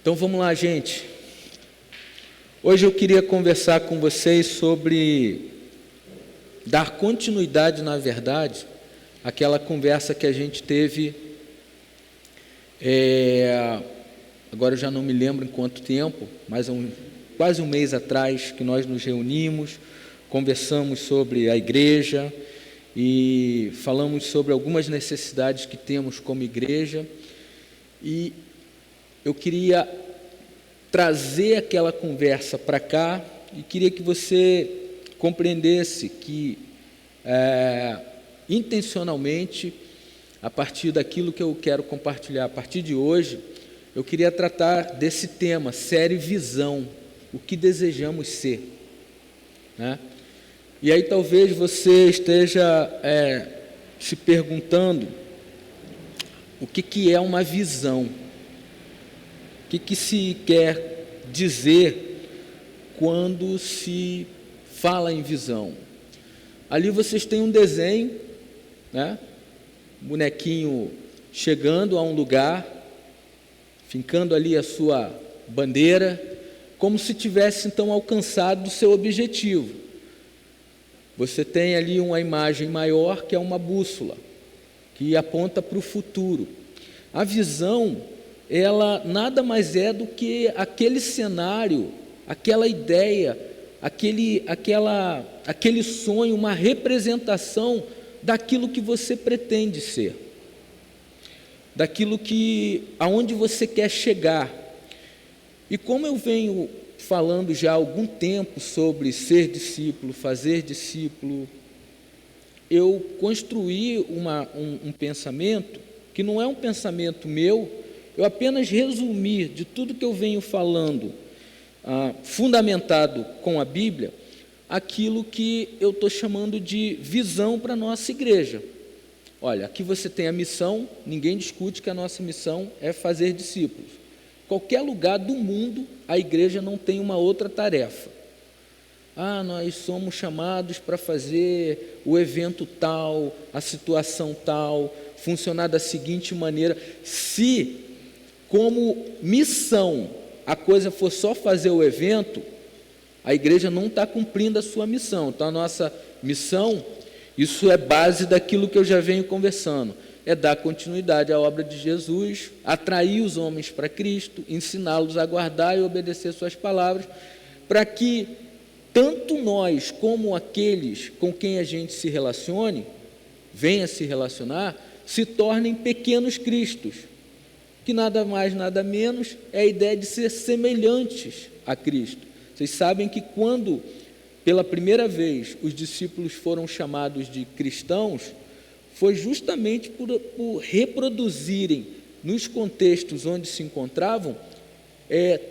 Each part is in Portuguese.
Então vamos lá, gente. Hoje eu queria conversar com vocês sobre dar continuidade, na verdade, àquela conversa que a gente teve, agora eu já não me lembro em quanto tempo, mas quase um mês atrás, que nós nos reunimos, conversamos sobre a igreja e falamos sobre algumas necessidades que temos como igreja, e eu queria trazer aquela conversa para cá e queria que você compreendesse que, intencionalmente, a partir daquilo que eu quero compartilhar, a partir de hoje, eu queria tratar desse tema, série visão, o que desejamos ser, né? E aí talvez você esteja se perguntando o que é uma visão. O que se quer dizer quando se fala em visão? Ali vocês têm um desenho, né? Um bonequinho chegando a um lugar, fincando ali a sua bandeira, como se tivesse então alcançado o seu objetivo. Você tem ali uma imagem maior que é uma bússola, que aponta para o futuro. A visão, ela nada mais é do que aquele cenário, aquela ideia, aquele sonho, uma representação daquilo que você pretende ser, daquilo aonde você quer chegar. E como eu venho falando já há algum tempo sobre ser discípulo, fazer discípulo, eu construí um pensamento que não é um pensamento meu. Eu apenas resumi de tudo que eu venho falando, fundamentado com a Bíblia, aquilo que eu estou chamando de visão para a nossa igreja. Olha, aqui você tem a missão, ninguém discute que a nossa missão é fazer discípulos. Qualquer lugar do mundo, a igreja não tem uma outra tarefa. Nós somos chamados para fazer o evento tal, a situação tal, funcionar da seguinte maneira. Se como missão a coisa for só fazer o evento, a igreja não está cumprindo a sua missão. Então a nossa missão, isso é base daquilo que eu já venho conversando, é dar continuidade à obra de Jesus, atrair os homens para Cristo, ensiná-los a guardar e obedecer suas palavras, para que tanto nós como aqueles com quem a gente se relacione, venha se relacionar, se tornem pequenos cristos, que nada mais, nada menos é a ideia de ser semelhantes a Cristo. Vocês sabem que quando, pela primeira vez, os discípulos foram chamados de cristãos, foi justamente por reproduzirem, nos contextos onde se encontravam,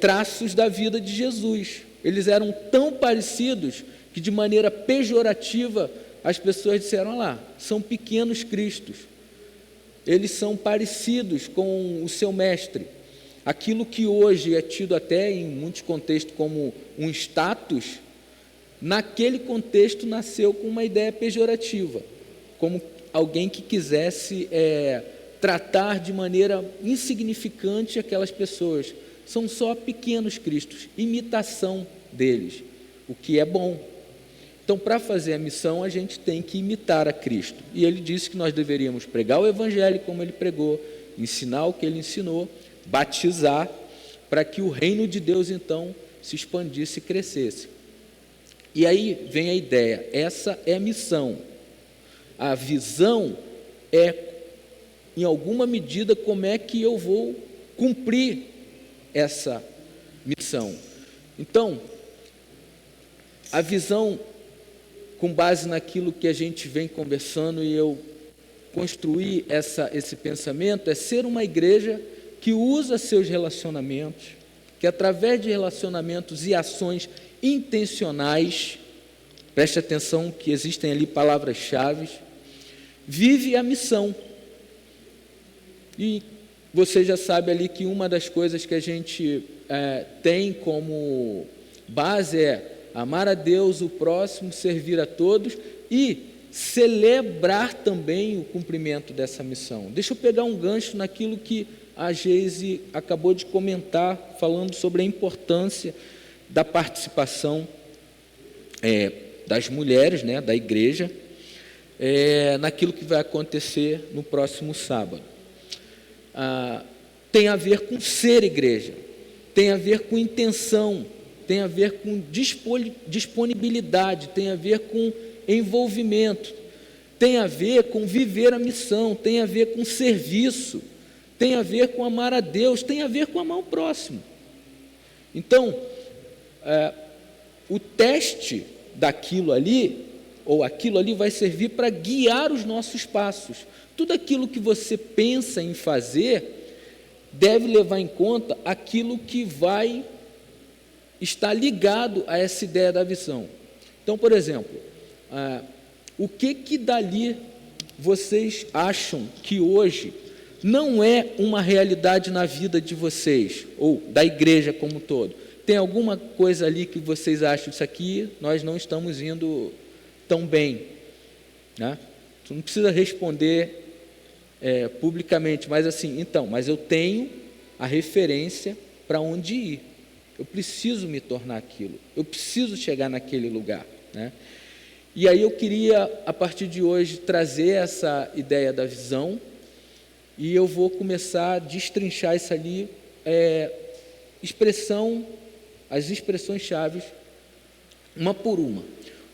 traços da vida de Jesus. Eles eram tão parecidos que, de maneira pejorativa, as pessoas disseram: lá, são pequenos cristos. Eles são parecidos com o seu mestre. Aquilo que hoje é tido até em muitos contextos como um status, naquele contexto nasceu com uma ideia pejorativa, como alguém que quisesse tratar de maneira insignificante aquelas pessoas. São só pequenos cristos, imitação deles, o que é bom. Então, para fazer a missão, a gente tem que imitar a Cristo. E ele disse que nós deveríamos pregar o Evangelho como ele pregou, ensinar o que ele ensinou, batizar, para que o reino de Deus, então, se expandisse e crescesse. E aí vem a ideia, essa é a missão. A visão é, em alguma medida, como é que eu vou cumprir essa missão. Então, a visão, com base naquilo que a gente vem conversando, e eu construí esse pensamento, é ser uma igreja que usa seus relacionamentos, que através de relacionamentos e ações intencionais, preste atenção que existem ali palavras-chave, vive a missão. E você já sabe ali que uma das coisas que a gente tem como base é amar a Deus, o próximo, servir a todos e celebrar também o cumprimento dessa missão. Deixa eu pegar um gancho naquilo que a Geise acabou de comentar, falando sobre a importância da participação das mulheres, né, da igreja, naquilo que vai acontecer no próximo sábado. Tem a ver com ser igreja, tem a ver com intenção, tem a ver com disponibilidade, tem a ver com envolvimento, tem a ver com viver a missão, tem a ver com serviço, tem a ver com amar a Deus, tem a ver com amar o próximo. Então, o teste daquilo ali, ou aquilo ali vai servir para guiar os nossos passos. Tudo aquilo que você pensa em fazer deve levar em conta aquilo que vai estar ligado a essa ideia da visão. Então, por exemplo, o que dali vocês acham que hoje não é uma realidade na vida de vocês, ou da igreja como um todo? Tem alguma coisa ali que vocês acham, isso aqui nós não estamos indo tão bem, né? Você não precisa responder publicamente, mas assim, então, mas eu tenho a referência para onde ir, eu preciso me tornar aquilo, eu preciso chegar naquele lugar, né? E aí eu queria, a partir de hoje, trazer essa ideia da visão, e eu vou começar a destrinchar isso ali, as expressões-chave, uma por uma.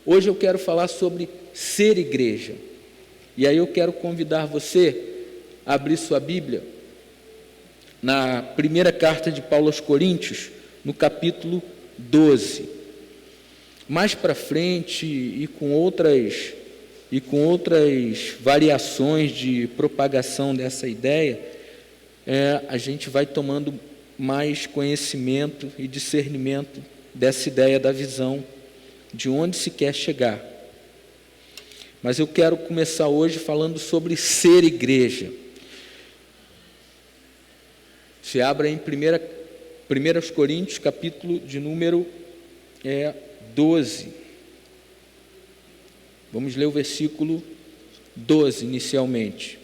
Hoje eu quero falar sobre ser igreja, e aí eu quero convidar você a abrir sua Bíblia na primeira carta de Paulo aos Coríntios, no capítulo 12. Mais para frente, e com outras variações de propagação dessa ideia, a gente vai tomando mais conhecimento e discernimento dessa ideia da visão, de onde se quer chegar. Mas eu quero começar hoje falando sobre ser igreja. Se abra em 1 Coríntios, capítulo de número 12. Vamos ler o versículo 12 inicialmente.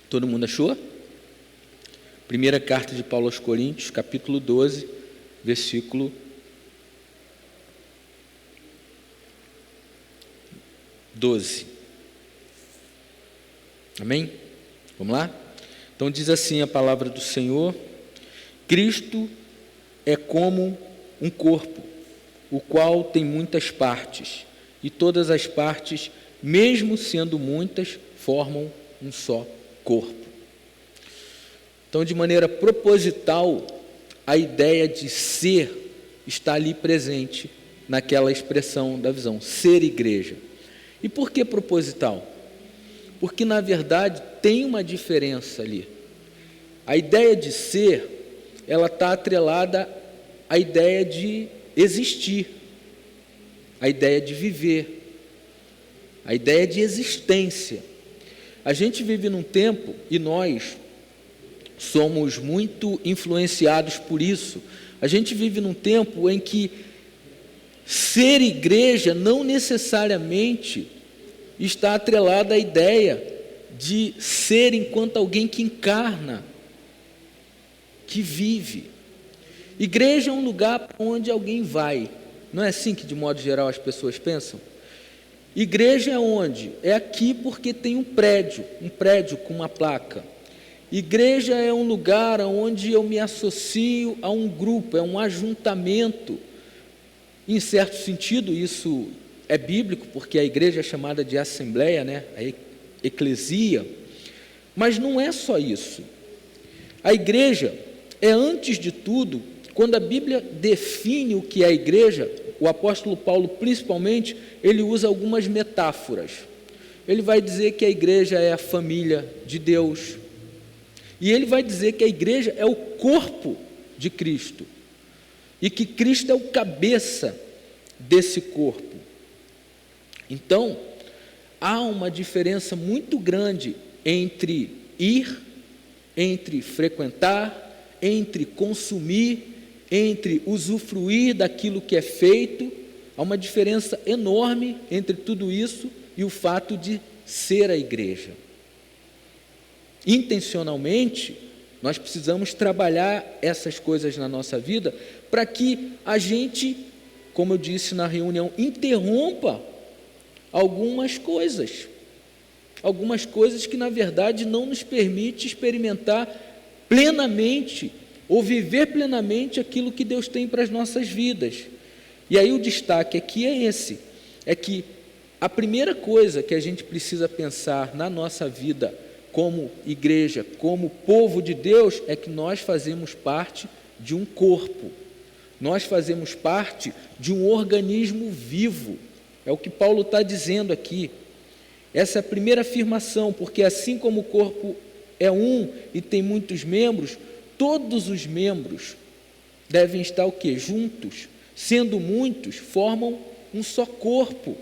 Todo mundo achou? Primeira carta de Paulo aos Coríntios, capítulo 12, versículo 12. Amém? Vamos lá? Então diz assim a palavra do Senhor: Cristo é como um corpo, o qual tem muitas partes, e todas as partes, mesmo sendo muitas, formam um só corpo. Então, de maneira proposital, a ideia de ser está ali presente naquela expressão da visão, ser igreja. E por que proposital? Porque, na verdade, tem uma diferença ali. A ideia de ser, ela está atrelada à ideia de existir, à ideia de viver, à ideia de existência. A gente vive num tempo, e nós somos muito influenciados por isso, a gente vive num tempo em que ser igreja não necessariamente está atrelada à ideia de ser enquanto alguém que encarna, que vive. Igreja é um lugar onde alguém vai. Não é assim que, de modo geral, as pessoas pensam? Igreja é onde? É aqui porque tem um prédio com uma placa. Igreja é um lugar onde eu me associo a um grupo, é um ajuntamento. Em certo sentido, isso é bíblico, porque a igreja é chamada de assembleia, né? A eclesia. Mas não é só isso. A igreja é, antes de tudo, quando a Bíblia define o que é a igreja, o apóstolo Paulo, principalmente, ele usa algumas metáforas. Ele vai dizer que a igreja é a família de Deus, e ele vai dizer que a igreja é o corpo de Cristo, e que Cristo é o cabeça desse corpo. Então, há uma diferença muito grande entre ir, entre frequentar, entre consumir, entre usufruir daquilo que é feito, há uma diferença enorme entre tudo isso e o fato de ser a igreja. Intencionalmente, nós precisamos trabalhar essas coisas na nossa vida para que a gente, como eu disse na reunião, interrompa algumas coisas que na verdade não nos permite experimentar plenamente ou viver plenamente aquilo que Deus tem para as nossas vidas. E aí o destaque aqui é esse, é que a primeira coisa que a gente precisa pensar na nossa vida como igreja, como povo de Deus, é que nós fazemos parte de um corpo, nós fazemos parte de um organismo vivo, é o que Paulo está dizendo aqui. Essa é a primeira afirmação, porque assim como o corpo é um e tem muitos membros, todos os membros devem estar o quê? Juntos, sendo muitos, formam um só corpo.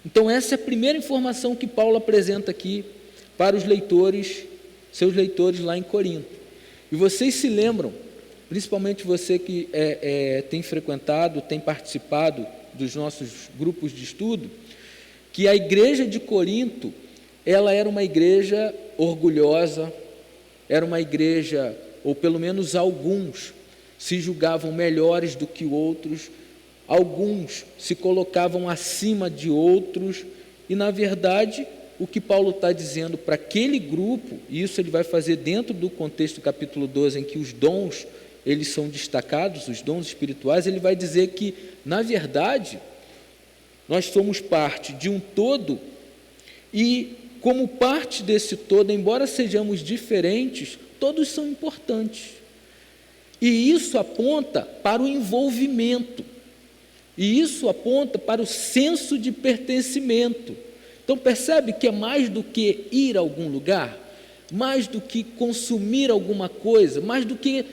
Então essa é a primeira informação que Paulo apresenta aqui para os leitores, seus leitores lá em Corinto. E vocês se lembram, principalmente você que tem frequentado, tem participado dos nossos grupos de estudo, que a igreja de Corinto, ela era uma igreja orgulhosa, era uma igreja, ou pelo menos alguns, se julgavam melhores do que outros, alguns se colocavam acima de outros, e na verdade, o que Paulo está dizendo para aquele grupo, e isso ele vai fazer dentro do contexto do capítulo 12, em que os dons, eles são destacados, os dons espirituais, ele vai dizer que, na verdade, nós somos parte de um todo, e como parte desse todo, embora sejamos diferentes, todos são importantes. E isso aponta para o envolvimento, e isso aponta para o senso de pertencimento. Então percebe que é mais do que ir a algum lugar, mais do que consumir alguma coisa, mais do que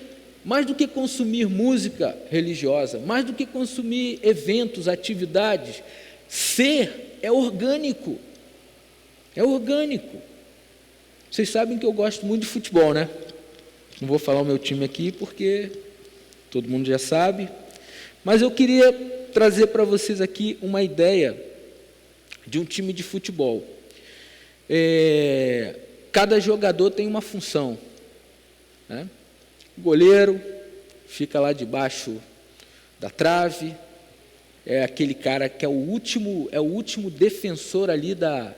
consumir música religiosa, mais do que consumir eventos, atividades. Ser é orgânico. É orgânico. Vocês sabem que eu gosto muito de futebol, né? Não vou falar o meu time aqui porque todo mundo já sabe, mas eu queria trazer para vocês aqui uma ideia de um time de futebol. Cada jogador tem uma função, né? O goleiro fica lá debaixo da trave, é aquele cara que é o último defensor ali da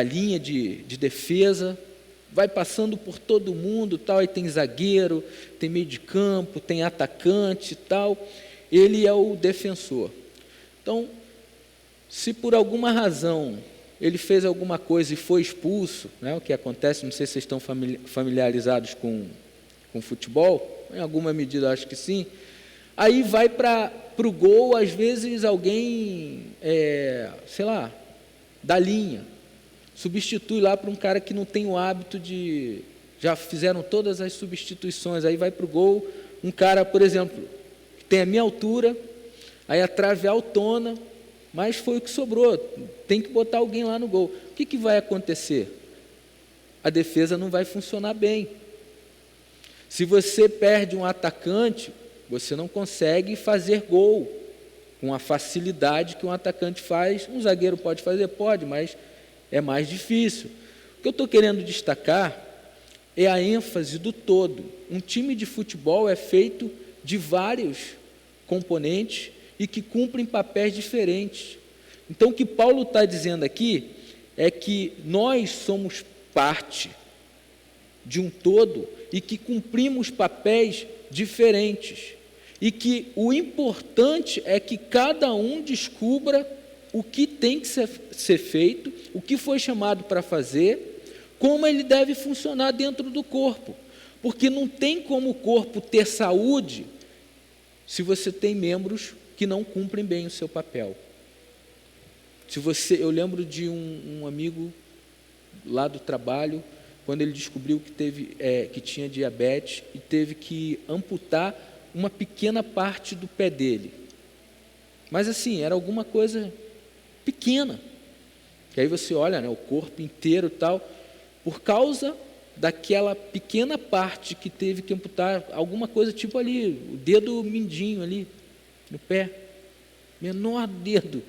linha de defesa, vai passando por todo mundo, tal, aí tem zagueiro, tem meio de campo, tem atacante e tal, ele é o defensor. Então, se por alguma razão ele fez alguma coisa e foi expulso, né, o que acontece, não sei se vocês estão familiarizados com futebol, em alguma medida acho que sim, aí vai para o gol, às vezes alguém, da linha, substitui lá para um cara que não tem o hábito de... Já fizeram todas as substituições, aí vai para o gol, um cara, por exemplo, que tem a minha altura, aí a trave é altona, mas foi o que sobrou, tem que botar alguém lá no gol. O que vai acontecer? A defesa não vai funcionar bem. Se você perde um atacante, você não consegue fazer gol com a facilidade que um atacante faz. Um zagueiro pode fazer? Pode, mas é mais difícil. O que eu estou querendo destacar é a ênfase do todo. Um time de futebol é feito de vários componentes e que cumprem papéis diferentes. Então, o que Paulo está dizendo aqui é que nós somos parte de um todo e que cumprimos papéis diferentes. E que o importante é que cada um descubra o que tem que ser feito, o que foi chamado para fazer, como ele deve funcionar dentro do corpo. Porque não tem como o corpo ter saúde se você tem membros que não cumprem bem o seu papel. Eu lembro de um amigo lá do trabalho, quando ele descobriu que tinha diabetes e teve que amputar uma pequena parte do pé dele. Mas assim, era alguma coisa pequena. Que aí você olha, né, o corpo inteiro e tal, por causa daquela pequena parte que teve que amputar, alguma coisa tipo ali, o dedo mindinho ali, no pé. menor dedo,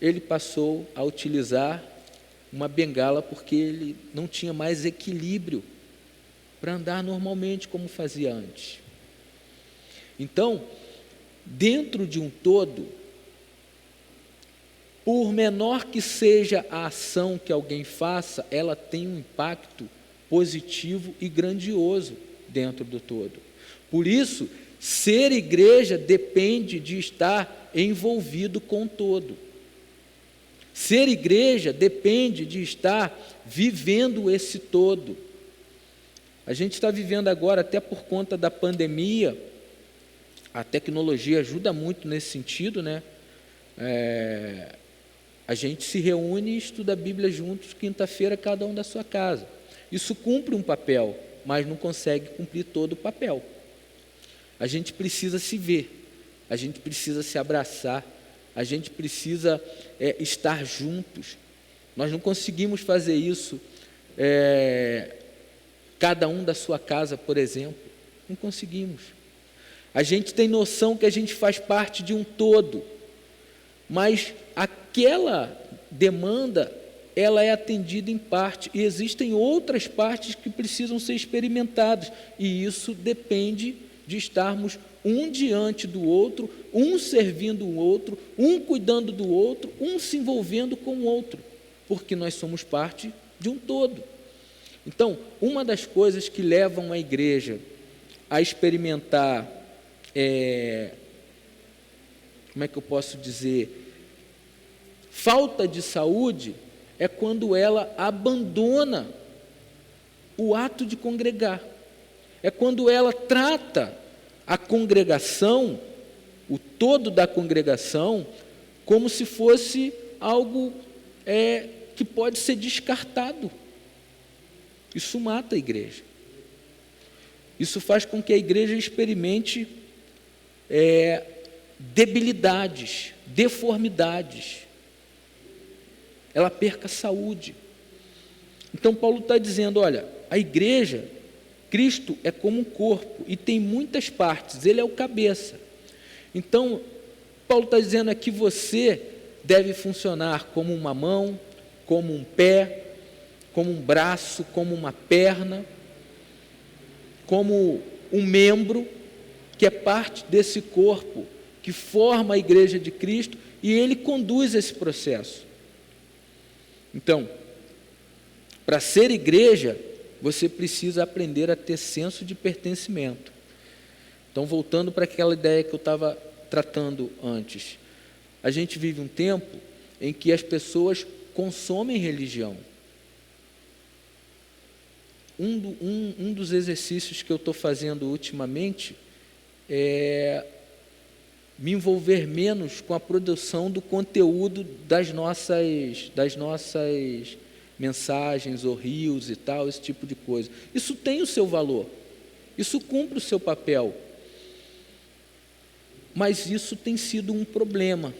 ele passou a utilizar uma bengala porque ele não tinha mais equilíbrio para andar normalmente como fazia antes. Então, dentro de um todo, por menor que seja a ação que alguém faça, ela tem um impacto positivo e grandioso dentro do todo. Por isso, ser igreja depende de estar envolvido com o todo. Ser igreja depende de estar vivendo esse todo. A gente está vivendo agora, até por conta da pandemia, a tecnologia ajuda muito nesse sentido, né? A gente se reúne e estuda a Bíblia juntos, quinta-feira, cada um da sua casa. Isso cumpre um papel, mas não consegue cumprir todo o papel. A gente precisa se ver, a gente precisa se abraçar, a gente precisa estar juntos. Nós não conseguimos fazer isso, cada um da sua casa, por exemplo. Não conseguimos. A gente tem noção que a gente faz parte de um todo, mas aquela demanda, ela é atendida em parte, e existem outras partes que precisam ser experimentadas, e isso depende de estarmos um diante do outro, um servindo o outro, um cuidando do outro, um se envolvendo com o outro, porque nós somos parte de um todo. Então, uma das coisas que levam a igreja a experimentar, como é que eu posso dizer, falta de saúde, é quando ela abandona o ato de congregar. É quando ela trata a congregação, o todo da congregação, como se fosse algo que pode ser descartado. Isso mata a igreja. Isso faz com que a igreja experimente debilidades, deformidades. Ela perca a saúde. Então Paulo está dizendo, olha, a igreja, Cristo é como um corpo e tem muitas partes, ele é o cabeça. Então, Paulo está dizendo aqui, você deve funcionar como uma mão, como um pé, como um braço, como uma perna, como um membro, que é parte desse corpo, que forma a igreja de Cristo, e ele conduz esse processo. Então, para ser igreja, você precisa aprender a ter senso de pertencimento. Então, voltando para aquela ideia que eu estava tratando antes, a gente vive um tempo em que as pessoas consomem religião. Um dos exercícios que eu estou fazendo ultimamente é me envolver menos com a produção do conteúdo das nossas mensagens ou reels e tal, esse tipo de coisa. Isso tem o seu valor, isso cumpre o seu papel, mas isso tem sido um problema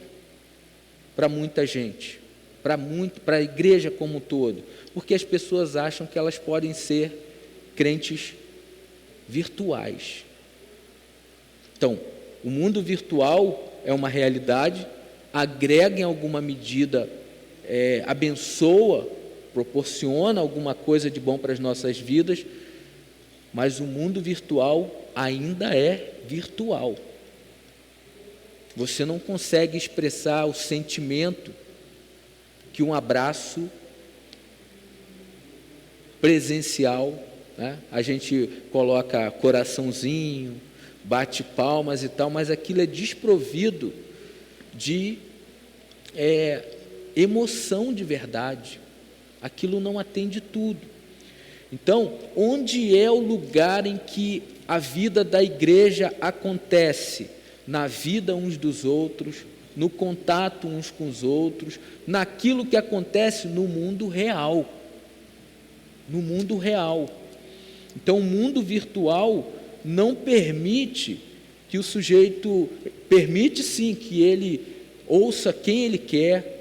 para muita gente, para a igreja como um todo, porque as pessoas acham que elas podem ser crentes virtuais. Então, o mundo virtual é uma realidade, agrega em alguma medida, abençoa, proporciona alguma coisa de bom para as nossas vidas, mas o mundo virtual ainda é virtual. Você não consegue expressar o sentimento que um abraço presencial, né? A gente coloca coraçãozinho, bate palmas e tal, mas aquilo é desprovido de emoção de verdade. Aquilo não atende tudo. Então, onde é o lugar em que a vida da igreja acontece? Na vida uns dos outros, no contato uns com os outros, naquilo que acontece no mundo real. No mundo real. Então, o mundo virtual não permite que o sujeito, permite sim que ele ouça quem ele quer,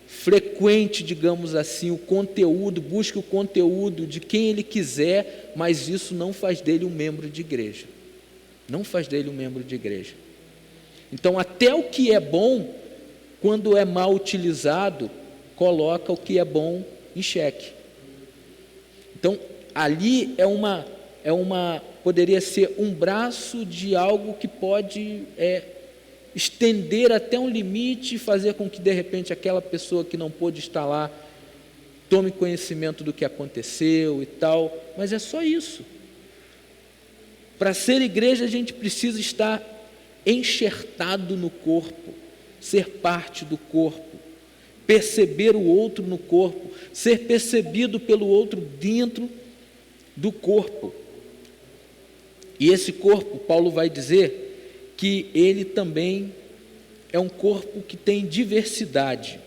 frequente, digamos assim, o conteúdo, busque o conteúdo de quem ele quiser, mas isso não faz dele um membro de igreja. Não faz dele um membro de igreja. Então, até o que é bom, quando é mal utilizado, coloca o que é bom em xeque. Então, ali poderia ser um braço de algo que pode estender até um limite e fazer com que, de repente, aquela pessoa que não pôde estar lá tome conhecimento do que aconteceu e tal, mas é só isso. Para ser igreja, a gente precisa estar enxertado no corpo, ser parte do corpo, perceber o outro no corpo, ser percebido pelo outro dentro do corpo. E esse corpo, Paulo vai dizer que ele também é um corpo que tem diversidade.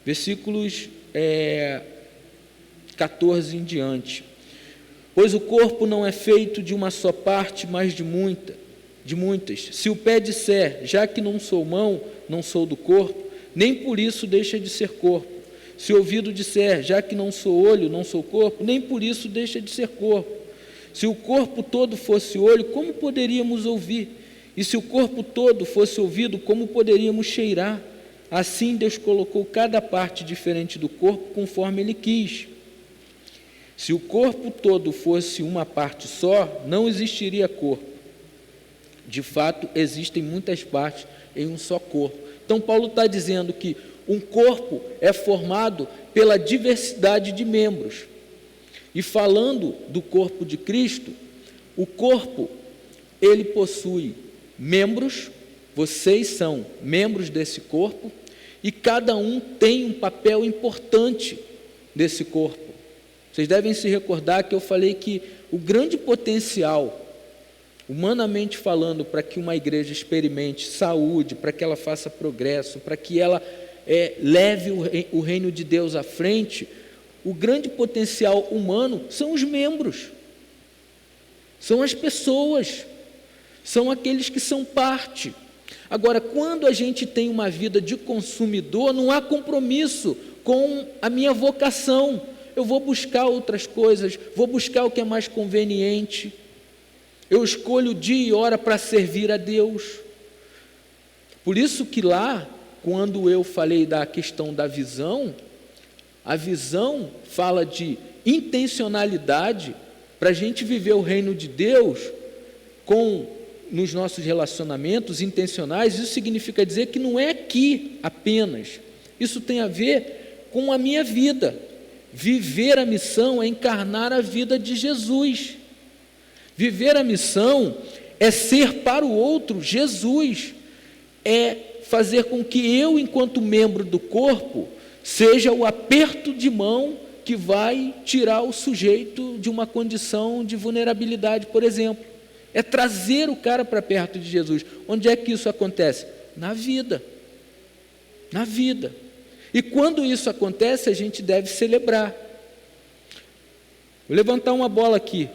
Versículos 14 em diante. Pois o corpo não é feito de uma só parte, mas de muitas. Se o pé disser, já que não sou mão, não sou do corpo, nem por isso deixa de ser corpo. Se o ouvido disser, já que não sou olho, não sou corpo, nem por isso deixa de ser corpo. Se o corpo todo fosse olho, como poderíamos ouvir? E se o corpo todo fosse ouvido, como poderíamos cheirar? Assim Deus colocou cada parte diferente do corpo conforme Ele quis. Se o corpo todo fosse uma parte só, não existiria corpo. De fato, existem muitas partes em um só corpo. Então, Paulo está dizendo que um corpo é formado pela diversidade de membros. E falando do corpo de Cristo, o corpo, ele possui membros, vocês são membros desse corpo, e cada um tem um papel importante desse corpo. Vocês devem se recordar que eu falei que o grande potencial, humanamente falando, para que uma igreja experimente saúde, para que ela faça progresso, para que ela leve o reino de Deus à frente, o grande potencial humano são os membros, são as pessoas, são aqueles que são parte. Agora, quando a gente tem uma vida de consumidor, não há compromisso com a minha vocação. Eu vou buscar outras coisas, vou buscar o que é mais conveniente. Eu escolho dia e hora para servir a Deus. Por isso que lá, quando eu falei da questão da visão, a visão fala de intencionalidade para a gente viver o reino de Deus nos nossos relacionamentos intencionais. Isso significa dizer que não é aqui apenas. Isso tem a ver com a minha vida. Viver a missão é encarnar a vida de Jesus. Viver a missão é ser para o outro Jesus. É fazer com que eu, enquanto membro do corpo, seja o aperto de mão que vai tirar o sujeito de uma condição de vulnerabilidade, por exemplo. É trazer o cara para perto de Jesus. Onde é que isso acontece? Na vida. Na vida. E quando isso acontece, a gente deve celebrar. Vou levantar uma bola aqui.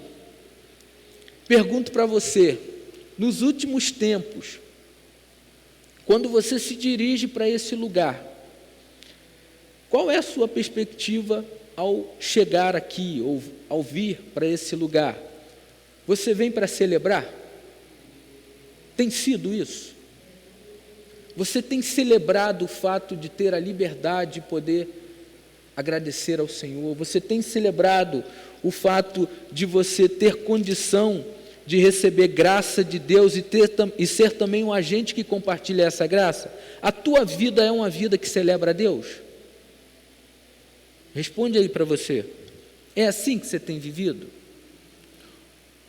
Pergunto para você, nos últimos tempos, quando você se dirige para esse lugar, qual é a sua perspectiva ao chegar aqui, ou ao vir para esse lugar? Você vem para celebrar? Tem sido isso? Você tem celebrado o fato de ter a liberdade de poder agradecer ao Senhor? Você tem celebrado o fato de você ter condição de receber graça de Deus e ser também um agente que compartilha essa graça? A tua vida é uma vida que celebra a Deus? Responde aí para você. É assim que você tem vivido?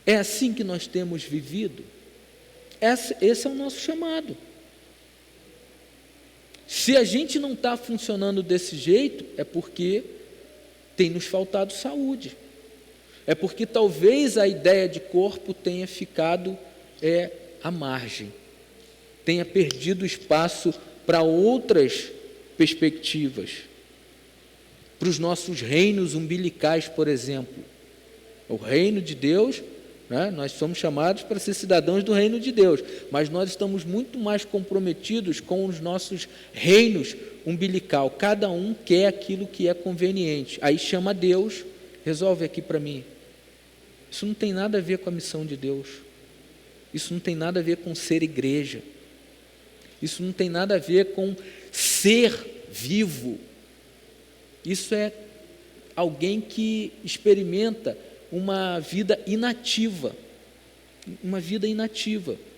É assim que nós temos vivido? Esse é o nosso chamado. Se a gente não está funcionando desse jeito, é porque tem nos faltado saúde. É porque talvez a ideia de corpo tenha ficado à margem, tenha perdido espaço para outras perspectivas, para os nossos reinos umbilicais, por exemplo. O reino de Deus, né? Nós somos chamados para ser cidadãos do reino de Deus, mas nós estamos muito mais comprometidos com os nossos reinos umbilical. Cada um quer aquilo que é conveniente. Aí chama Deus, resolve aqui para mim. Isso não tem nada a ver com a missão de Deus. Isso não tem nada a ver com ser igreja. Isso não tem nada a ver com ser vivo. Isso é alguém que experimenta uma vida inativa,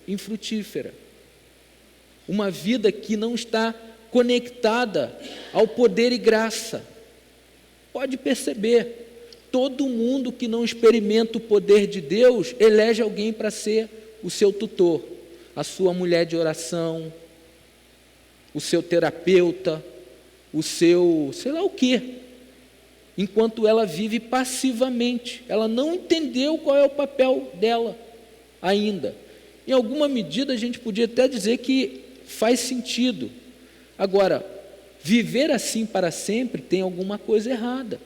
infrutífera, uma vida que não está conectada ao poder e graça. Pode perceber, todo mundo que não experimenta o poder de Deus, elege alguém para ser o seu tutor, a sua mulher de oração, o seu terapeuta, o seu sei lá o quê, enquanto ela vive passivamente. Ela não entendeu qual é o papel dela ainda. Em alguma medida a gente podia até dizer que faz sentido. Agora, viver assim para sempre tem alguma coisa errada.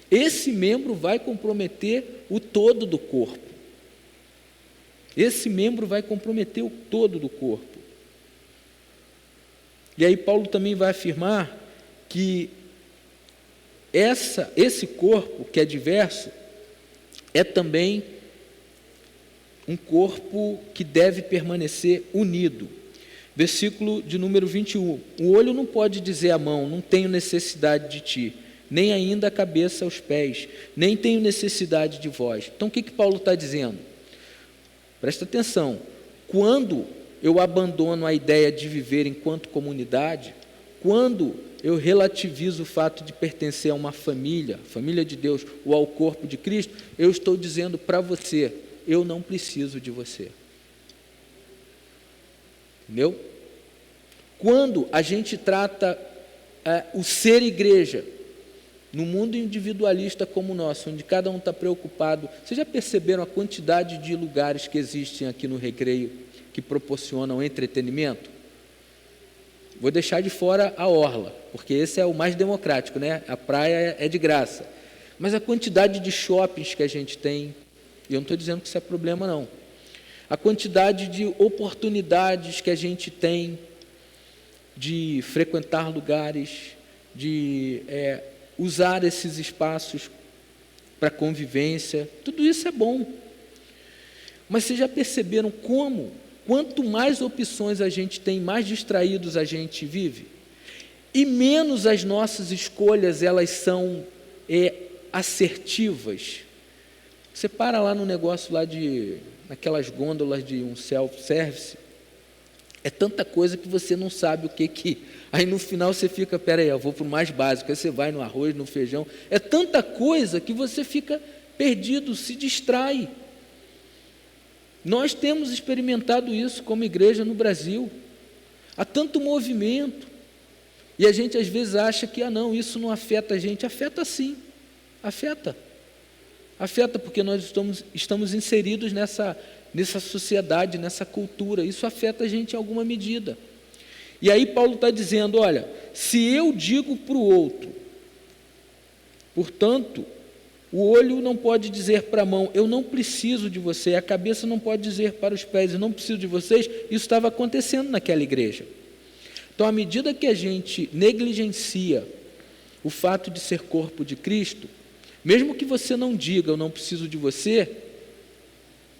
Esse membro vai comprometer o todo do corpo. Esse membro vai comprometer o todo do corpo. E aí Paulo também vai afirmar que esse corpo, que é diverso, é também um corpo que deve permanecer unido. Versículo de número 21. O olho não pode dizer à mão, não tenho necessidade de ti, nem ainda a cabeça aos pés, nem tenho necessidade de vós. Então o que Paulo está dizendo? Presta atenção, quando eu abandono a ideia de viver enquanto comunidade, quando eu relativizo o fato de pertencer a uma família de Deus, ou ao corpo de Cristo, eu estou dizendo para você, eu não preciso de você. Entendeu? Quando a gente trata o ser igreja, no mundo individualista como o nosso, onde cada um está preocupado, vocês já perceberam a quantidade de lugares que existem aqui no Recreio, que proporcionam entretenimento? Vou deixar de fora a orla, porque esse é o mais democrático, né? A praia é de graça. Mas a quantidade de shoppings que a gente tem, e eu não estou dizendo que isso é problema, não. A quantidade de oportunidades que a gente tem de frequentar lugares, de usar esses espaços para convivência, tudo isso é bom. Mas vocês já perceberam como, quanto mais opções a gente tem, mais distraídos a gente vive? E menos as nossas escolhas, elas são assertivas. Você para lá no negócio lá naquelas gôndolas de um self-service, é tanta coisa que você não sabe o que. Aí no final você fica, peraí, eu vou para o mais básico, aí você vai no arroz, no feijão. É tanta coisa que você fica perdido, se distrai. Nós temos experimentado isso como igreja no Brasil. Há tanto movimento. E a gente às vezes acha que, não, isso não afeta a gente. Afeta sim, afeta. Afeta porque nós estamos inseridos nessa sociedade, nessa cultura. Isso afeta a gente em alguma medida. E aí Paulo está dizendo, olha, se eu digo para o outro, portanto, o olho não pode dizer para a mão, eu não preciso de você, a cabeça não pode dizer para os pés, eu não preciso de vocês. Isso estava acontecendo naquela igreja. Então, à medida que a gente negligencia o fato de ser corpo de Cristo, mesmo que você não diga, eu não preciso de você,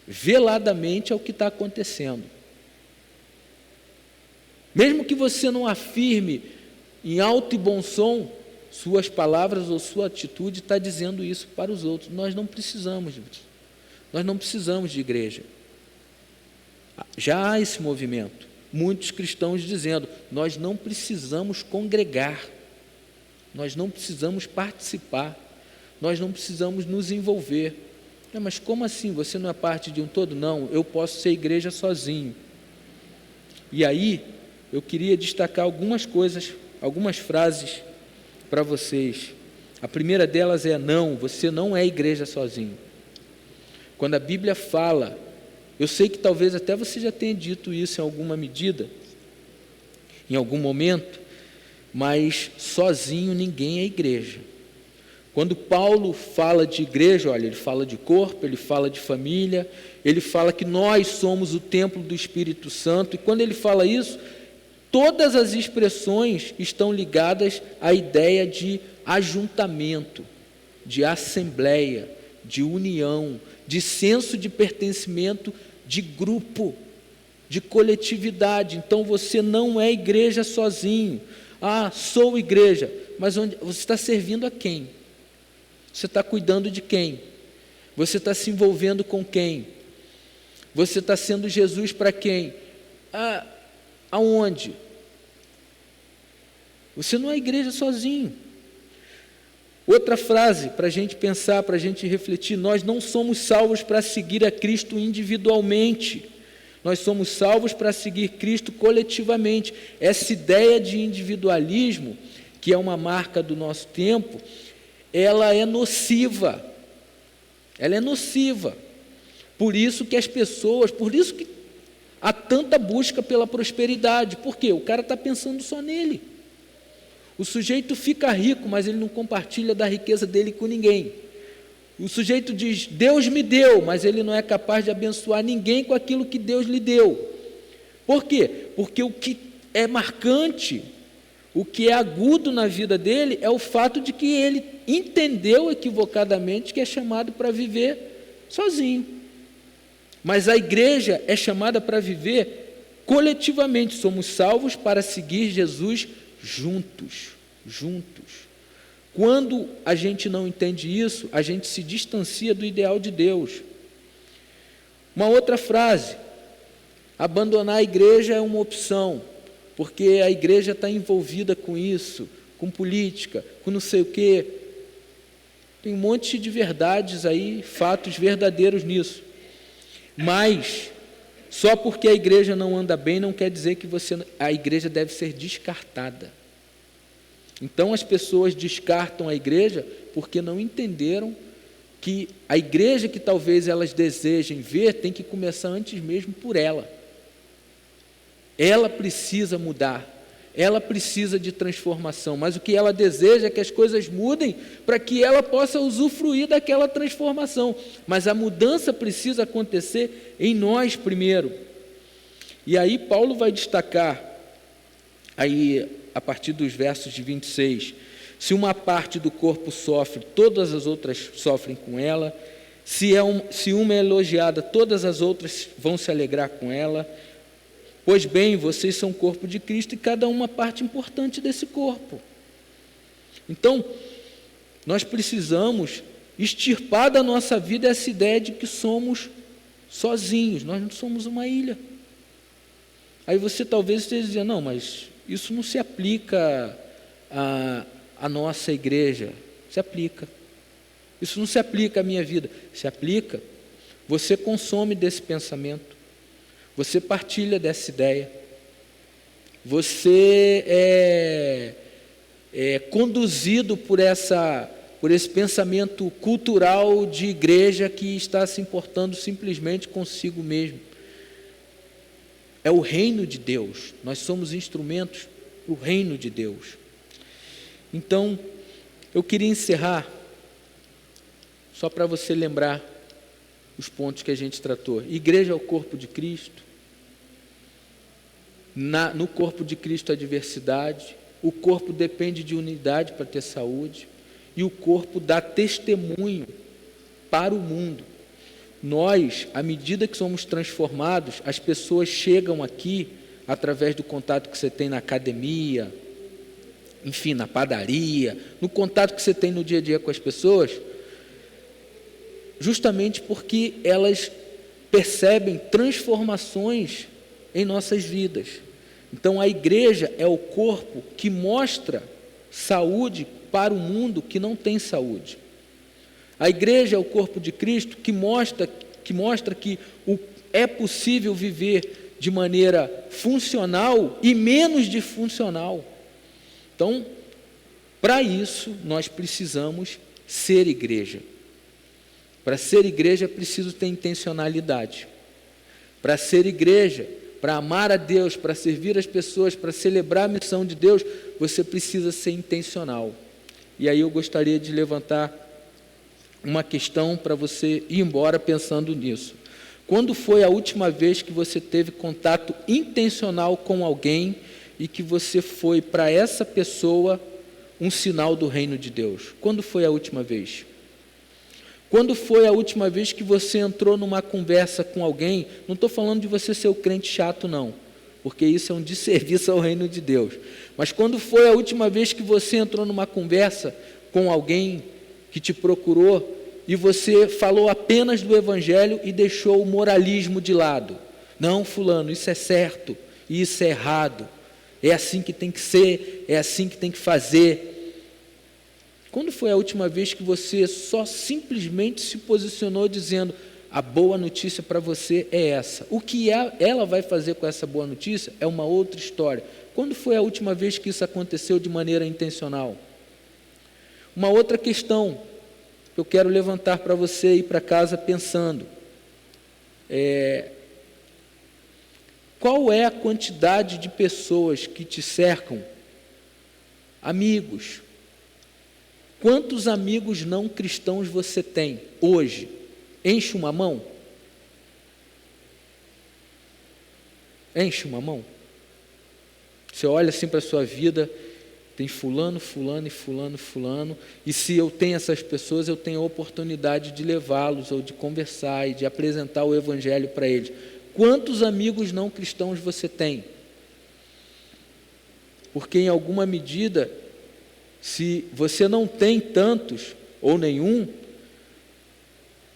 veladamente é o que está acontecendo. Mesmo que você não afirme em alto e bom som, suas palavras ou sua atitude está dizendo isso para os outros. Nós não precisamos disso. Nós não precisamos de igreja. Já há esse movimento. Muitos cristãos dizendo, nós não precisamos congregar, nós não precisamos participar, nós não precisamos nos envolver. Mas como assim? Você não é parte de um todo? Não, eu posso ser igreja sozinho. E aí, eu queria destacar algumas coisas, algumas frases para vocês. A primeira delas é, não, você não é igreja sozinho. Quando a Bíblia fala, eu sei que talvez até você já tenha dito isso em alguma medida, em algum momento, mas sozinho ninguém é igreja. Quando Paulo fala de igreja, olha, ele fala de corpo, ele fala de família, ele fala que nós somos o templo do Espírito Santo, e quando ele fala isso, todas as expressões estão ligadas à ideia de ajuntamento, de assembleia, de união, de senso de pertencimento de grupo. de coletividade. Então você não é igreja sozinho. Ah, sou igreja, mas onde você está servindo a quem? Você está cuidando de quem? Você está se envolvendo com quem? Você está sendo Jesus para quem? Aonde? Você não é igreja sozinho. Outra frase para a gente pensar, para a gente refletir: nós não somos salvos para seguir a Cristo individualmente, nós somos salvos para seguir Cristo coletivamente. Essa ideia de individualismo, que é uma marca do nosso tempo, ela é nociva. Ela é nociva. Por isso que há tanta busca pela prosperidade. Por quê? O cara está pensando só nele. O sujeito fica rico, mas ele não compartilha da riqueza dele com ninguém. O sujeito diz: Deus me deu, mas ele não é capaz de abençoar ninguém com aquilo que Deus lhe deu. Por quê? Porque o que é marcante, o que é agudo na vida dele, é o fato de que ele entendeu equivocadamente que é chamado para viver sozinho. Mas a igreja é chamada para viver coletivamente. Somos salvos para seguir Jesus juntos. Quando a gente não entende isso, a gente se distancia do ideal de Deus. Uma outra frase: abandonar a igreja é uma opção, porque a igreja está envolvida com isso, com política, com não sei o quê. Tem um monte de verdades aí, fatos verdadeiros nisso. Mas só porque a igreja não anda bem não quer dizer que a igreja deve ser descartada. Então as pessoas descartam a igreja porque não entenderam que a igreja que talvez elas desejem ver tem que começar antes mesmo por ela. Ela precisa mudar, ela precisa de transformação, mas o que ela deseja é que as coisas mudem para que ela possa usufruir daquela transformação. Mas a mudança precisa acontecer em nós primeiro. E aí Paulo vai destacar, aí a partir dos versos de 26, se uma parte do corpo sofre, todas as outras sofrem com ela. Se uma é elogiada, todas as outras vão se alegrar com ela. Pois bem, vocês são o corpo de Cristo e cada uma parte importante desse corpo. Então, nós precisamos extirpar da nossa vida essa ideia de que somos sozinhos, nós não somos uma ilha. Aí você talvez esteja dizendo: não, mas isso não se aplica à nossa igreja. Se aplica. Isso não se aplica à minha vida. Se aplica. Você consome desse pensamento. Você partilha dessa ideia. Você é conduzido por esse pensamento cultural de igreja que está se importando simplesmente consigo mesmo. É o reino de Deus. Nós somos instrumentos do reino de Deus. Então, eu queria encerrar só para você lembrar os pontos que a gente tratou. Igreja é o corpo de Cristo. No corpo de Cristo há diversidade. O corpo depende de unidade para ter saúde. E o corpo dá testemunho para o mundo. Nós, à medida que somos transformados, as pessoas chegam aqui através do contato que você tem na academia, enfim, na padaria, no contato que você tem no dia a dia com as pessoas, justamente porque elas percebem transformações em nossas vidas. Então a igreja é o corpo que mostra saúde para o mundo que não tem saúde. A igreja é o corpo de Cristo que mostra que é possível viver de maneira funcional e menos disfuncional. Então, para isso, nós precisamos ser igreja. Para ser igreja, é preciso ter intencionalidade. Para ser igreja, para amar a Deus, para servir as pessoas, para celebrar a missão de Deus, você precisa ser intencional. E aí eu gostaria de levantar uma questão para você ir embora pensando nisso. Quando foi a última vez que você teve contato intencional com alguém e que você foi para essa pessoa um sinal do reino de Deus? Quando foi a última vez? Quando foi a última vez que você entrou numa conversa com alguém? Não estou falando de você ser o crente chato, não, porque isso é um desserviço ao reino de Deus. Mas quando foi a última vez que você entrou numa conversa com alguém que te procurou e você falou apenas do Evangelho e deixou o moralismo de lado? Não, fulano, isso é certo e isso é errado. É assim que tem que ser, é assim que tem que fazer. Quando foi a última vez que você só simplesmente se posicionou dizendo: a boa notícia para você é essa? O que ela vai fazer com essa boa notícia é uma outra história. Quando foi a última vez que isso aconteceu de maneira intencional? Uma outra questão que eu quero levantar para você ir para casa pensando qual é a quantidade de pessoas que te cercam? Amigos. Quantos amigos não cristãos você tem hoje? Enche uma mão? Enche uma mão? Você olha assim para a sua vida, tem fulano, fulano e fulano, fulano, e se eu tenho essas pessoas, eu tenho a oportunidade de levá-los ou de conversar e de apresentar o Evangelho para eles. Quantos amigos não cristãos você tem? Porque em alguma medida, se você não tem tantos ou nenhum,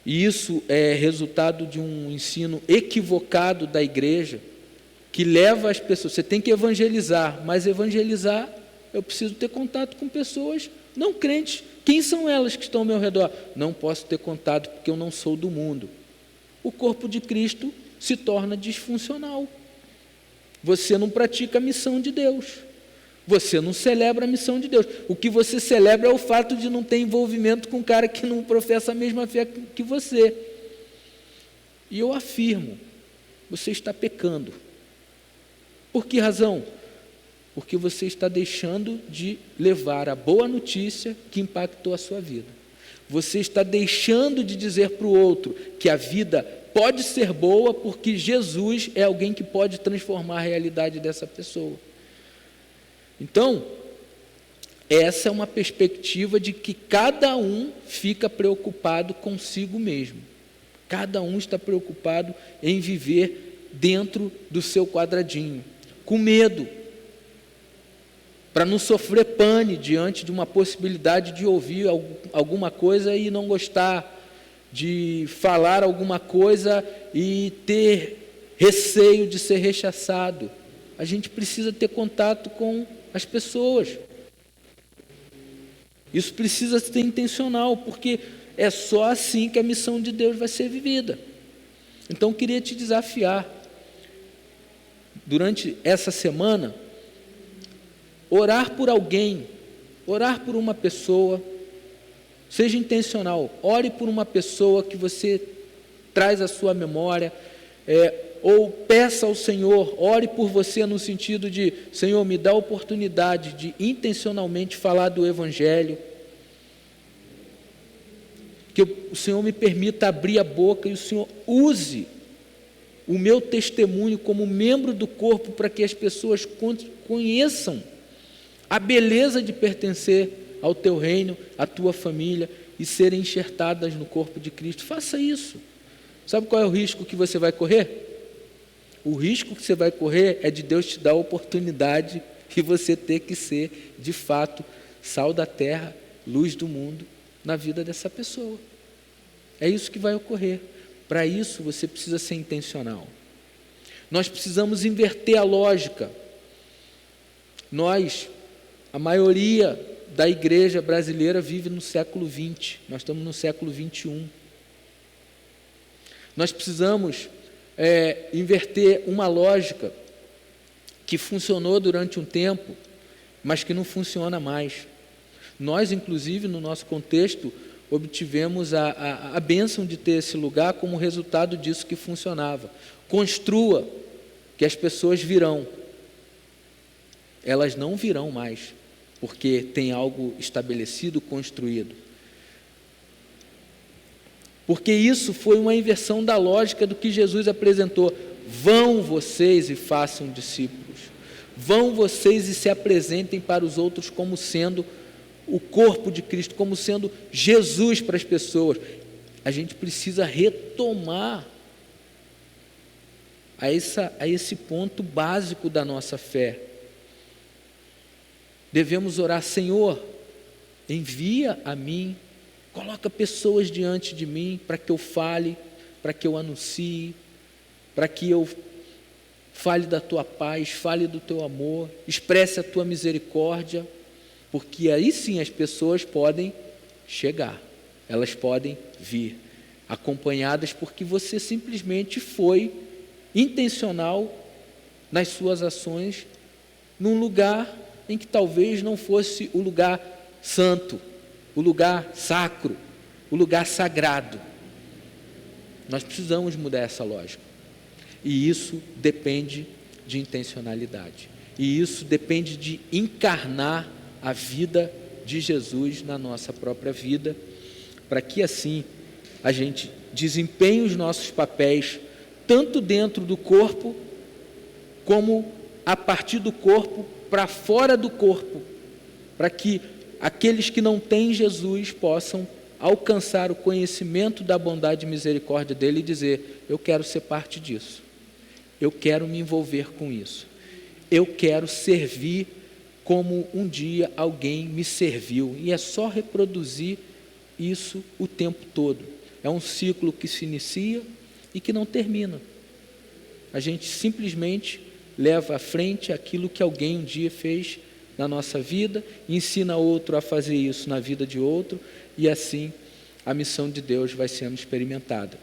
e isso é resultado de um ensino equivocado da igreja, que leva as pessoas, você tem que evangelizar, mas evangelizar, eu preciso ter contato com pessoas não crentes. Quem são elas que estão ao meu redor? Não posso ter contato porque eu não sou do mundo. O corpo de Cristo se torna disfuncional. Você não pratica a missão de Deus. Você não celebra a missão de Deus. O que você celebra é o fato de não ter envolvimento com um cara que não professa a mesma fé que você. E eu afirmo, você está pecando. Por que razão? Porque você está deixando de levar a boa notícia que impactou a sua vida. Você está deixando de dizer para o outro que a vida pode ser boa porque Jesus é alguém que pode transformar a realidade dessa pessoa. Então, essa é uma perspectiva de que cada um fica preocupado consigo mesmo. Cada um está preocupado em viver dentro do seu quadradinho, com medo, para não sofrer pane diante de uma possibilidade de ouvir alguma coisa e não gostar, de falar alguma coisa e ter receio de ser rechaçado. A gente precisa ter contato com as pessoas. Isso precisa ser intencional, porque é só assim que a missão de Deus vai ser vivida. Então, eu queria te desafiar, durante essa semana, orar por alguém, orar por uma pessoa, seja intencional, ore por uma pessoa que você traz à sua memória, ou peça ao Senhor, ore por você no sentido de: Senhor, me dá a oportunidade de intencionalmente falar do Evangelho, que o Senhor me permita abrir a boca e o Senhor use o meu testemunho como membro do corpo para que as pessoas conheçam a beleza de pertencer ao teu reino, à tua família e serem enxertadas no corpo de Cristo. Faça isso. Sabe qual é o risco que você vai correr? O risco que você vai correr é de Deus te dar a oportunidade e você ter que ser, de fato, sal da terra, luz do mundo, na vida dessa pessoa. É isso que vai ocorrer. Para isso, você precisa ser intencional. Nós precisamos inverter a lógica. A maioria da igreja brasileira vive no século XX. Nós estamos no século XXI. Nós precisamos inverter uma lógica que funcionou durante um tempo, mas que não funciona mais. Nós, inclusive, no nosso contexto, obtivemos a bênção de ter esse lugar como resultado disso que funcionava. Construa, que as pessoas virão. Elas não virão mais, porque tem algo estabelecido, construído. Porque isso foi uma inversão da lógica do que Jesus apresentou. Vão vocês e façam discípulos. Vão vocês e se apresentem para os outros como sendo o corpo de Cristo, como sendo Jesus para as pessoas. a gente precisa retomar a esse ponto básico da nossa fé. Devemos orar: Senhor, envia a mim, coloca pessoas diante de mim para que eu fale, para que eu anuncie, para que eu fale da tua paz, fale do teu amor, expresse a tua misericórdia, porque aí sim as pessoas podem chegar, elas podem vir, acompanhadas porque você simplesmente foi intencional nas suas ações, num lugar em que talvez não fosse o lugar santo, o lugar sacro, o lugar sagrado. Nós precisamos mudar essa lógica. E isso depende de intencionalidade. E isso depende de encarnar a vida de Jesus na nossa própria vida, para que assim a gente desempenhe os nossos papéis, tanto dentro do corpo, como a partir do corpo para fora do corpo, para que aqueles que não têm Jesus possam alcançar o conhecimento da bondade e misericórdia dele e dizer: eu quero ser parte disso, eu quero me envolver com isso, eu quero servir como um dia alguém me serviu. E é só reproduzir isso o tempo todo. É um ciclo que se inicia e que não termina. A gente simplesmente leva à frente aquilo que alguém um dia fez na nossa vida, ensina outro a fazer isso na vida de outro, e assim a missão de Deus vai sendo experimentada.